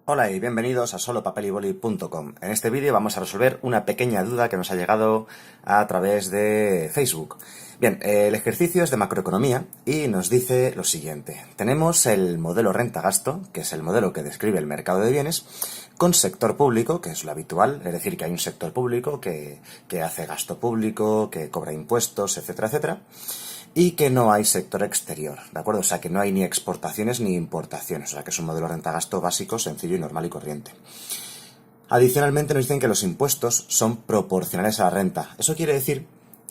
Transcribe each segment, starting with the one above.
Hola y bienvenidos a solopapelyboli.com. En este vídeo vamos a resolver una pequeña duda que nos ha llegado a través de Facebook. Bien, el ejercicio es de macroeconomía y nos dice lo siguiente. Tenemos el modelo renta-gasto, que es el modelo que describe el mercado de bienes, con sector público, que es lo habitual, es decir, que hay un sector público que hace gasto público, que cobra impuestos, etcétera, etcétera. Y que no hay sector exterior, ¿de acuerdo? O sea, que no hay ni exportaciones ni importaciones, o sea, que es un modelo renta-gasto básico, sencillo y normal y corriente. Adicionalmente nos dicen que los impuestos son proporcionales a la renta. Eso quiere decir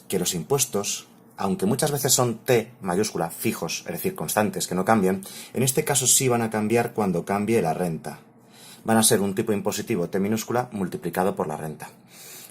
que los impuestos, aunque muchas veces son T mayúscula, fijos, es decir, constantes, que no cambian, en este caso sí van a cambiar cuando cambie la renta. Van a ser un tipo impositivo T minúscula multiplicado por la renta.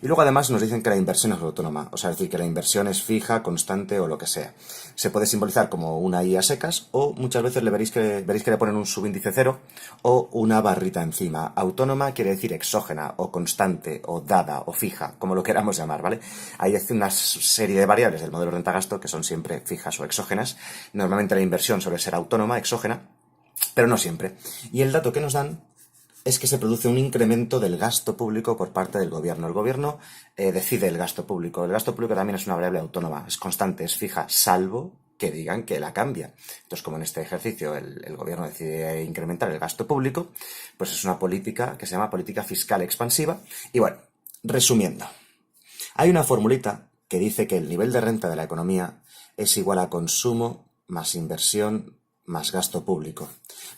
Y luego además nos dicen que la inversión es autónoma, o sea, es decir, que la inversión es fija, constante o lo que sea. Se puede simbolizar como una I a secas o muchas veces veréis que le ponen un subíndice cero o una barrita encima. Autónoma quiere decir exógena o constante o dada o fija, como lo queramos llamar, ¿vale? Hay una serie de variables del modelo renta-gasto que son siempre fijas o exógenas. Normalmente la inversión suele ser autónoma, exógena, pero no siempre. Y el dato que nos dan es que se produce un incremento del gasto público por parte del gobierno. El gobierno decide el gasto público. El gasto público también es una variable autónoma, es constante, es fija, salvo que digan que la cambia. Entonces, como en este ejercicio el gobierno decide incrementar el gasto público, pues es una política que se llama política fiscal expansiva. Y bueno, resumiendo, hay una formulita que dice que el nivel de renta de la economía es igual a consumo más inversión más gasto público.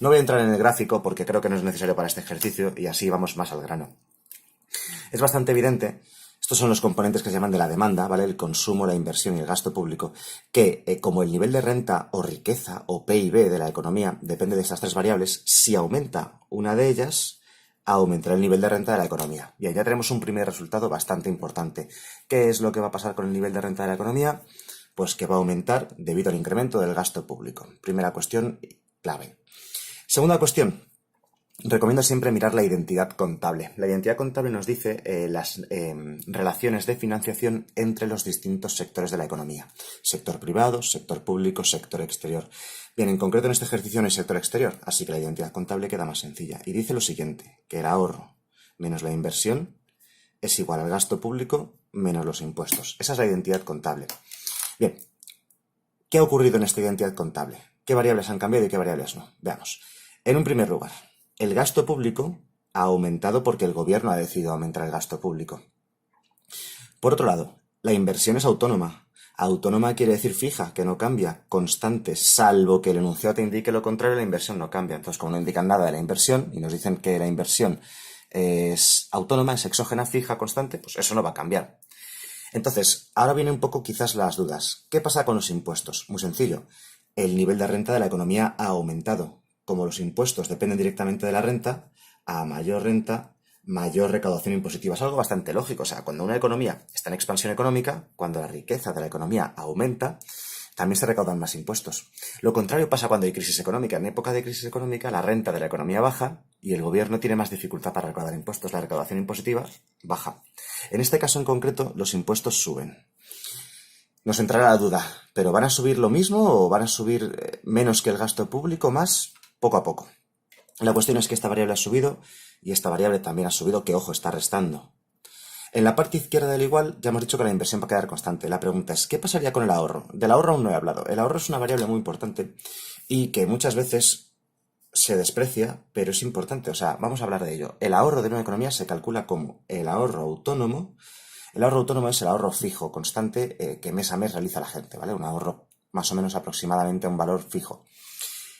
No voy a entrar en el gráfico porque creo que no es necesario para este ejercicio y así vamos más al grano. Es bastante evidente, estos son los componentes que se llaman de la demanda, ¿vale? El consumo, la inversión y el gasto público, que como el nivel de renta o riqueza o PIB de la economía depende de estas tres variables, si aumenta una de ellas, aumentará el nivel de renta de la economía. Y ahí ya tenemos un primer resultado bastante importante. ¿Qué es lo que va a pasar con el nivel de renta de la economía? Pues que va a aumentar debido al incremento del gasto público. Primera cuestión clave. Segunda cuestión. Recomiendo siempre mirar la identidad contable. La identidad contable nos dice las relaciones de financiación entre los distintos sectores de la economía. Sector privado, sector público, sector exterior. Bien, en concreto en este ejercicio no hay sector exterior, así que la identidad contable queda más sencilla. Y dice lo siguiente, que el ahorro menos la inversión es igual al gasto público menos los impuestos. Esa es la identidad contable. Bien, ¿qué ha ocurrido en esta identidad contable? ¿Qué variables han cambiado y qué variables no? Veamos. En un primer lugar, el gasto público ha aumentado porque el gobierno ha decidido aumentar el gasto público. Por otro lado, la inversión es autónoma. Autónoma quiere decir fija, que no cambia, constante, salvo que el enunciado te indique lo contrario, la inversión no cambia. Entonces, como no indican nada de la inversión y nos dicen que la inversión es autónoma, es exógena, fija, constante, pues eso no va a cambiar. Entonces, ahora vienen un poco quizás las dudas. ¿Qué pasa con los impuestos? Muy sencillo. El nivel de renta de la economía ha aumentado. Como los impuestos dependen directamente de la renta, a mayor renta, mayor recaudación impositiva. Es algo bastante lógico. O sea, cuando una economía está en expansión económica, cuando la riqueza de la economía aumenta, también se recaudan más impuestos. Lo contrario pasa cuando hay crisis económica. En época de crisis económica, la renta de la economía baja y el gobierno tiene más dificultad para recaudar impuestos. La recaudación impositiva baja. En este caso en concreto, los impuestos suben. Nos entrará la duda, ¿pero van a subir lo mismo o van a subir menos que el gasto público, más? Poco a poco. La cuestión es que esta variable ha subido y esta variable también ha subido, que ojo, está restando. En la parte izquierda del igual ya hemos dicho que la inversión va a quedar constante. La pregunta es, ¿qué pasaría con el ahorro? Del ahorro aún no he hablado. El ahorro es una variable muy importante y que muchas veces se desprecia, pero es importante. O sea, vamos a hablar de ello. El ahorro de una economía se calcula como el ahorro autónomo. El ahorro autónomo es el ahorro fijo, constante, que mes a mes realiza la gente, ¿vale? Un ahorro más o menos aproximadamente a un valor fijo.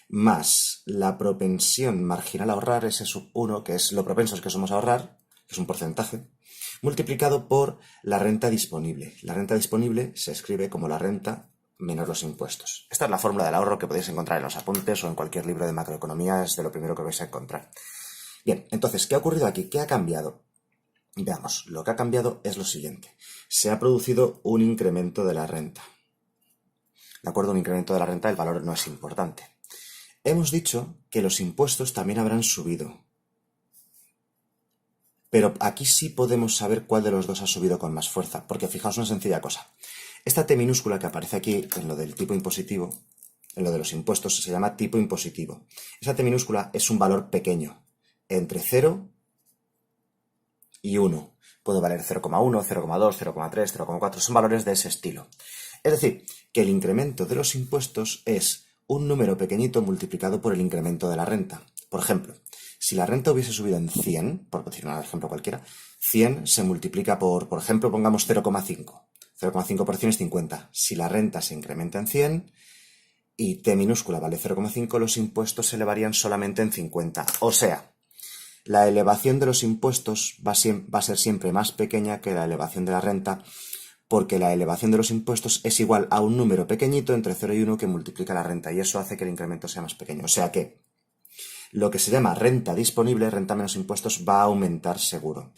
Más la propensión marginal a ahorrar, ese sub 1, que es lo propensos que somos a ahorrar, que es un porcentaje, multiplicado por la renta disponible. La renta disponible se escribe como la renta menos los impuestos. Esta es la fórmula del ahorro que podéis encontrar en los apuntes o en cualquier libro de macroeconomía, es de lo primero que vais a encontrar. Bien, entonces, ¿qué ha ocurrido aquí? ¿Qué ha cambiado? Veamos, lo que ha cambiado es lo siguiente. Se ha producido un incremento de la renta. De acuerdo, un incremento de la renta, el valor no es importante. Hemos dicho que los impuestos también habrán subido. Pero aquí sí podemos saber cuál de los dos ha subido con más fuerza, porque fijaos una sencilla cosa. Esta T minúscula que aparece aquí en lo del tipo impositivo, en lo de los impuestos, se llama tipo impositivo. Esa T minúscula es un valor pequeño. entre 0 y 1. Puede valer 0,1, 0,2, 0,3, 0,4, son valores de ese estilo. Es decir, que el incremento de los impuestos es un número pequeñito multiplicado por el incremento de la renta. Por ejemplo, si la renta hubiese subido en 100, por decir un ejemplo cualquiera, 100 se multiplica por ejemplo, pongamos 0,5. 0,5 por 100 es 50. Si la renta se incrementa en 100 y T minúscula vale 0,5, los impuestos se elevarían solamente en 50. O sea, la elevación de los impuestos va a ser siempre más pequeña que la elevación de la renta, porque la elevación de los impuestos es igual a un número pequeñito entre 0 y 1 que multiplica la renta, y eso hace que el incremento sea más pequeño. O sea que lo que se llama renta disponible, renta menos impuestos, va a aumentar seguro.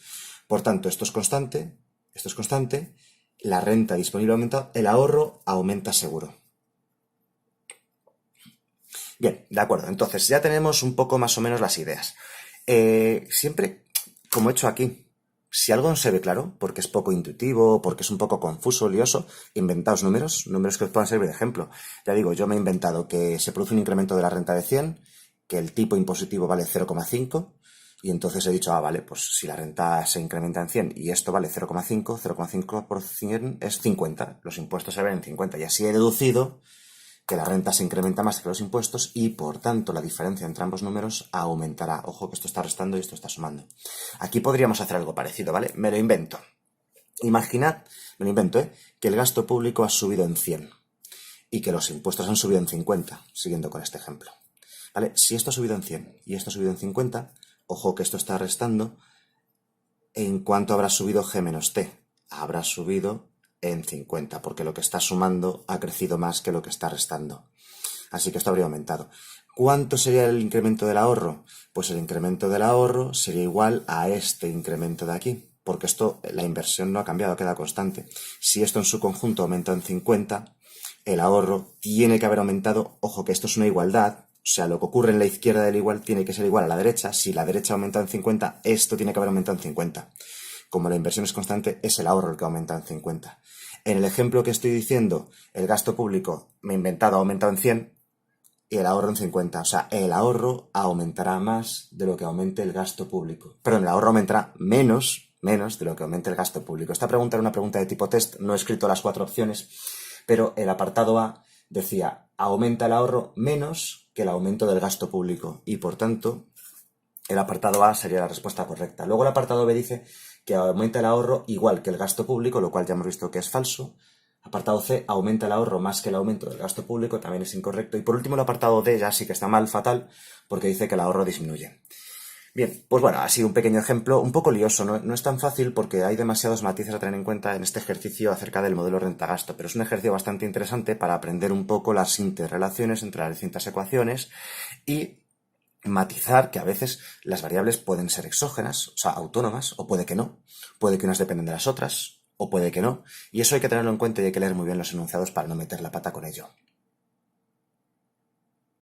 Por tanto, esto es constante, la renta disponible aumenta, el ahorro aumenta seguro. Bien, de acuerdo, entonces ya tenemos un poco más o menos las ideas. Siempre, como he hecho aquí, si algo no se ve claro, porque es poco intuitivo, porque es un poco confuso, lioso, inventaos números que os puedan servir de ejemplo. Ya digo, yo me he inventado que se produce un incremento de la renta de 100, que el tipo impositivo vale 0,5, y entonces he dicho, vale, pues si la renta se incrementa en 100 y esto vale 0,5, 0,5 por 100 es 50, los impuestos se ven en 50, y así he deducido que la renta se incrementa más que los impuestos y, por tanto, la diferencia entre ambos números aumentará. Ojo que esto está restando y esto está sumando. Aquí podríamos hacer algo parecido, ¿vale? Me lo invento. Imaginad, me lo invento, que el gasto público ha subido en 100 y que los impuestos han subido en 50, siguiendo con este ejemplo. ¿Vale? Si esto ha subido en 100 y esto ha subido en 50, ojo que esto está restando, ¿en cuánto habrá subido G menos T? Habrá subido en 50, porque lo que está sumando ha crecido más que lo que está restando. Así que esto habría aumentado. ¿Cuánto sería el incremento del ahorro? Pues el incremento del ahorro sería igual a este incremento de aquí, porque esto, la inversión no ha cambiado, queda constante. Si esto en su conjunto aumenta en 50, el ahorro tiene que haber aumentado. Ojo que esto es una igualdad, o sea, lo que ocurre en la izquierda del igual tiene que ser igual a la derecha. Si la derecha aumenta en 50, esto tiene que haber aumentado en 50. Como la inversión es constante, es el ahorro el que aumenta en 50. En el ejemplo que estoy diciendo, el gasto público, me he inventado, ha aumentado en 100 y el ahorro en 50. O sea, el ahorro aumentará más de lo que aumente el gasto público. Perdón, el ahorro aumentará menos de lo que aumente el gasto público. Esta pregunta era una pregunta de tipo test, no he escrito las 4 opciones, pero el apartado A decía, aumenta el ahorro menos que el aumento del gasto público, y por tanto, el apartado A sería la respuesta correcta. Luego el apartado B dice que aumenta el ahorro igual que el gasto público, lo cual ya hemos visto que es falso. Apartado C, aumenta el ahorro más que el aumento del gasto público, también es incorrecto. Y por último el apartado D ya sí que está mal, fatal, porque dice que el ahorro disminuye. Bien, pues bueno, ha sido un pequeño ejemplo, un poco lioso, no es tan fácil porque hay demasiados matices a tener en cuenta en este ejercicio acerca del modelo renta-gasto, pero es un ejercicio bastante interesante para aprender un poco las interrelaciones entre las distintas ecuaciones y matizar que a veces las variables pueden ser exógenas, o sea, autónomas, o puede que no, puede que unas dependen de las otras, o puede que no, y eso hay que tenerlo en cuenta y hay que leer muy bien los enunciados para no meter la pata con ello.